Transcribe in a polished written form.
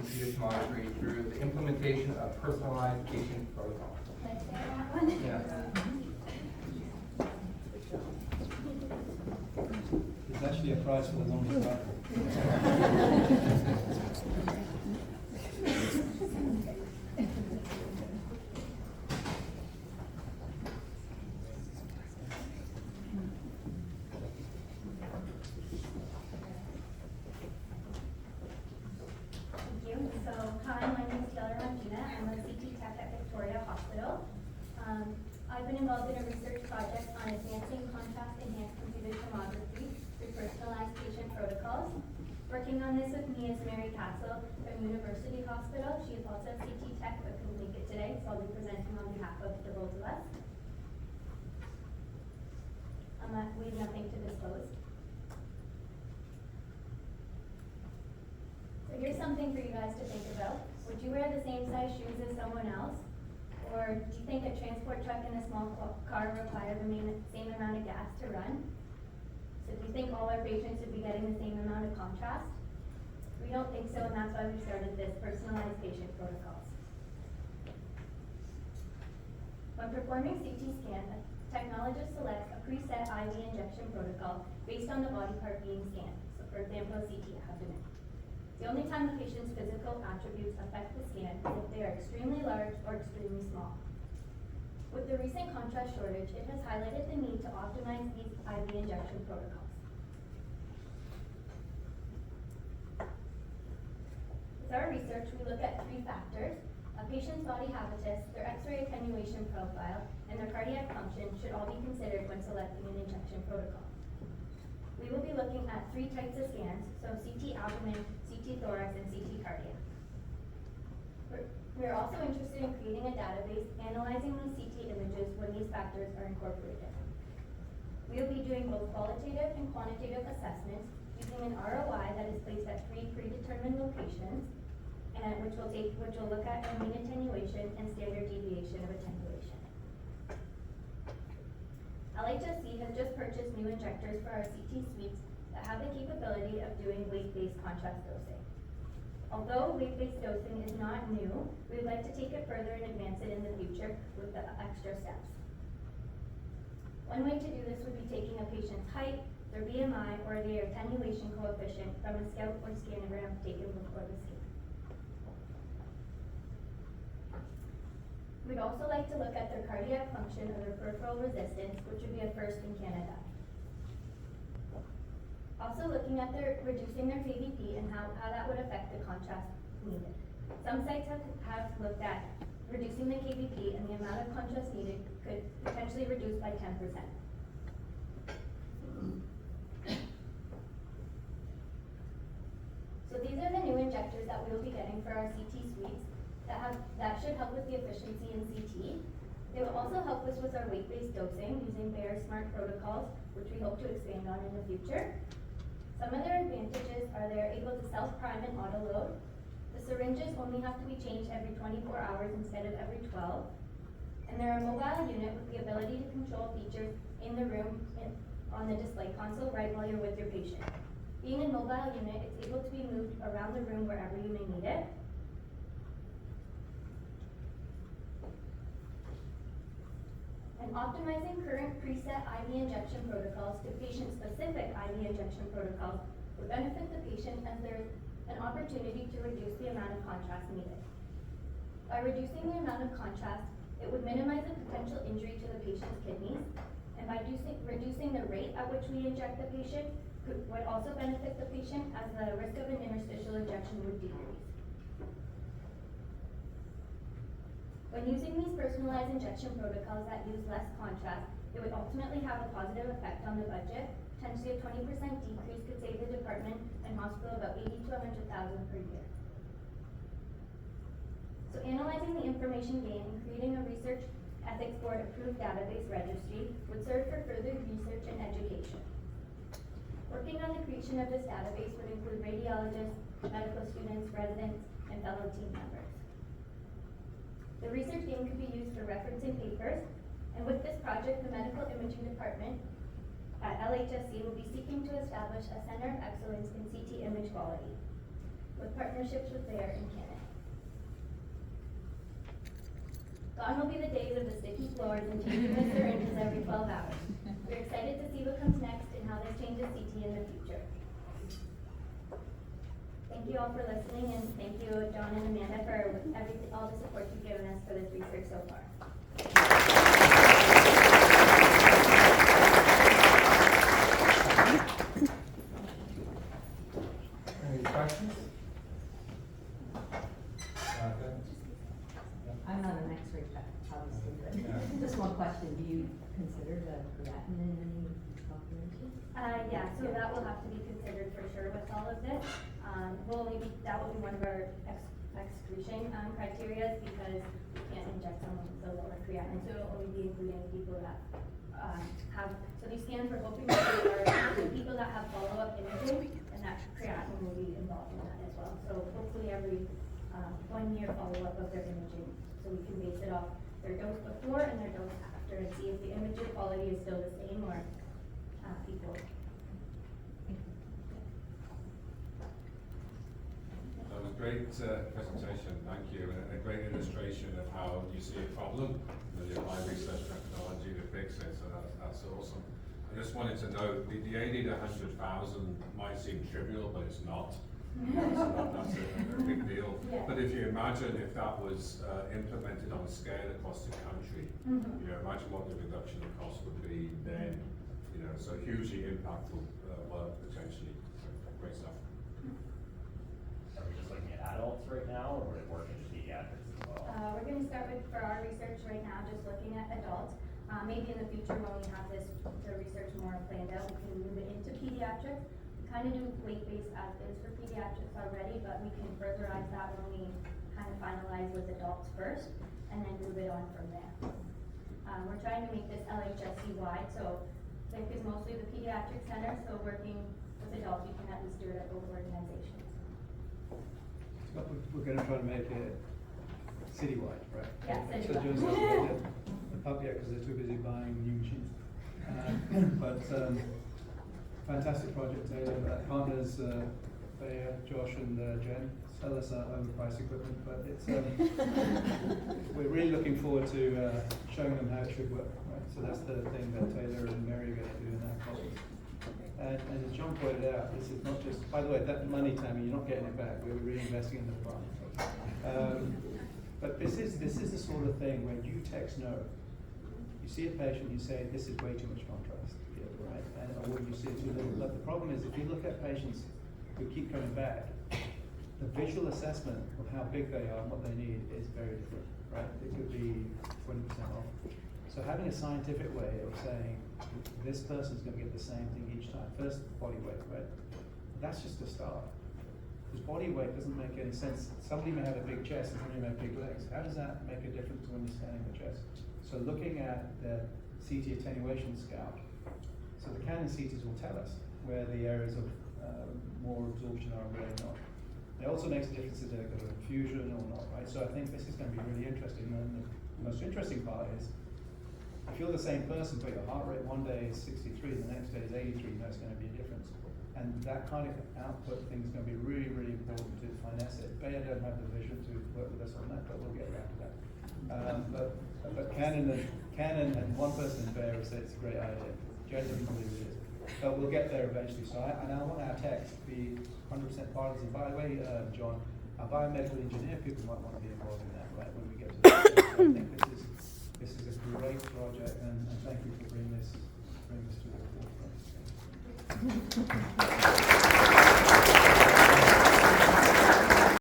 computer tomography through the implementation of personalized patient protocol. Let's say that one. Yeah. There's actually a prize for the longest title. Thank you. So, hi, my name is Stella Martina. I'm a CT tech at Victoria Hospital. I've been involved in a research project on advancing contrast-enhanced computed tomography through personalized patient protocols. Working on this with me is Mary Castle from University Hospital. She is also a CT tech but couldn't make it today, so I'll be presenting on behalf of the both of us. We have nothing to disclose. So here's something for you guys to think about. Would you wear the same size shoes as someone else? Or do you think a transport truck and a small car require the same amount of gas to run? So do you think all our patients would be getting the same amount of contrast? We don't think so, and that's why we started this personalized patient protocols. When performing CT scan, a technologist selects a preset IV injection protocol based on the body part being scanned. So for example, a CT abdomen. The only time the patient's physical attributes affect the scan is if they are extremely large or extremely small. With the recent contrast shortage, it has highlighted the need to optimize these IV injection protocols. With our research, we look at three factors: a patient's body habitus, their X-ray attenuation profile, and their cardiac function should all be considered when selecting an injection protocol. We will be looking at three types of scans, so CT abdomen, CT thorax, and CT cardiac. We are also interested in creating a database analyzing these CT images when these factors are incorporated. We will be doing both qualitative and quantitative assessments using an ROI that is placed at three predetermined locations, and which will look at mean attenuation and standard deviation of attenuation. LHSC has just purchased new injectors for our CT suites that have the capability of doing weight-based contrast dosing. Although weight-based dosing is not new, we would like to take it further and advance it in the future with the extra steps. One way to do this would be taking a patient's height, their BMI, or their attenuation coefficient from a scout or scanogram taken before the scan. We'd also like to look at their cardiac function or their peripheral resistance, which would be a first in Canada. Also looking at reducing their KVP and how that would affect the contrast needed. Some sites have looked at reducing the KVP, and the amount of contrast needed could potentially reduce by 10%. So these are the new injectors that we will be getting for our CT suites that should help with the efficiency in CT. They will also help us with our weight-based dosing using Bayer Smart protocols, which we hope to expand on in the future. Some of their advantages are they're able to self-prime and auto-load. The syringes only have to be changed every 24 hours instead of every 12. And they're a mobile unit with the ability to control features in the room on the display console right while you're with your patient. Being a mobile unit, it's able to be moved around the room wherever you may need it. And optimizing current preset IV injection protocols to patient-specific IV injection protocols would benefit the patient as there is an opportunity to reduce the amount of contrast needed. By reducing the amount of contrast, it would minimize the potential injury to the patient's kidneys, and by reducing the rate at which we inject the patient would also benefit the patient as the risk of an interstitial injection would decrease. When using these personalized injection protocols that use less contrast, it would ultimately have a positive effect on the budget. Potentially a 20% decrease could save the department and hospital about $80,000 to $100,000 per year. So analyzing the information gained and creating a research ethics board approved database registry would serve for further research and education. Working on the creation of this database would include radiologists, medical students, residents, and fellow team members. The research gained could be used for referencing papers, and with this project, the medical imaging department at LHSC will be seeking to establish a center of excellence in CT image quality. with partnerships with Bayer and Canon. Gone will be the days of the sticky floors and changing the syringes every 12 hours. We're excited to see what comes next and how this changes CT in the future. Thank you all for listening, and thank you, John and Amanda, for all the support you've given us for this research so far. Any questions? I'm not an X-ray tech, obviously, but Yeah. just one question, do you consider the creatinine in any population? Yeah, so that will have to be considered for sure with all of this. That will be one of our exclusion criteria because we can't inject someone with a lower creatinine, so it'll only be including people that so these scans we're hoping to do are the people that have follow-up imaging, and that creatinine will be involved in that as well. So hopefully every 1 year follow-up of their imaging, so we can base it off their dose before and their dose after and see if the imaging quality is still the same or equal. That was a great presentation, thank you, and a great illustration of how you see a problem, and you apply research methodology to fix it, so that's awesome. I just wanted to know, the 80 to 100,000 might seem trivial, but it's not. That's a big deal. Yeah. But if you imagine if that was implemented on a scale across the country, Mm-hmm. you know, imagine what the reduction in cost would be then, you know, so hugely impactful work potentially. So, great stuff. Are we just looking at adults right now, or would it work in pediatrics as well? We're going to start with, for our research right now, just looking at adults. Maybe in the future when we have the research more planned out, we can move it into pediatrics. We kind of do weight-based as is for pediatrics already, but we can furtherize that when we kind of finalize with adults first, and then move it on from there. We're trying to make this LHSC-wide, so Vic is mostly the pediatric center, so working with adults, we can at least do it at both organizations. So we're gonna try to make it citywide, right? Yeah, So citywide. just the pub, yeah, because they're too busy buying new machines. But fantastic project, Taylor. Partners, Josh and Jen, sell us our overpriced equipment, but it's we're really looking forward to showing them how it should work, right? So that's the thing that Taylor and Mary are going to do in that conference. And as John pointed out, this is not just, by the way, that money, Tammy, you're not getting it back. We're reinvesting in the department. But this is the sort of thing where you text no. You see a patient, you say, this is way too much contrast, right? Or you see it too little. But the problem is, if you look at patients who keep coming back, the visual assessment of how big they are and what they need is very different, right? It could be 20% off. So having a scientific way of saying, this person's going to get the same thing each time. First, body weight, right? That's just a start. Because body weight doesn't make any sense. Somebody may have a big chest and somebody may have big legs. How does that make a difference when you're scanning the chest? So looking at the CT attenuation scale, so the Canon CTs will tell us where the areas of more absorption are and where not. It also makes a difference if they've got an infusion or not, right? So I think this is going to be really interesting. And the most interesting part is, if you're the same person, but your heart rate one day is 63, the next day is 83, you know it's going to be a difference. And that kind of output thing is going to be really, really important to finesse it. Bayer don't have the vision to work with us on that, but we'll get around to that. But Canon and one person in Bayer said it's a great idea. Jen doesn't believe it is. But we'll get there eventually. So I want our techs to be 100% partners. And by the way, John, our biomedical engineer people might want to be involved in that, right, when we get to that. So I think this is a great project, and thank you for bringing this to the forefront.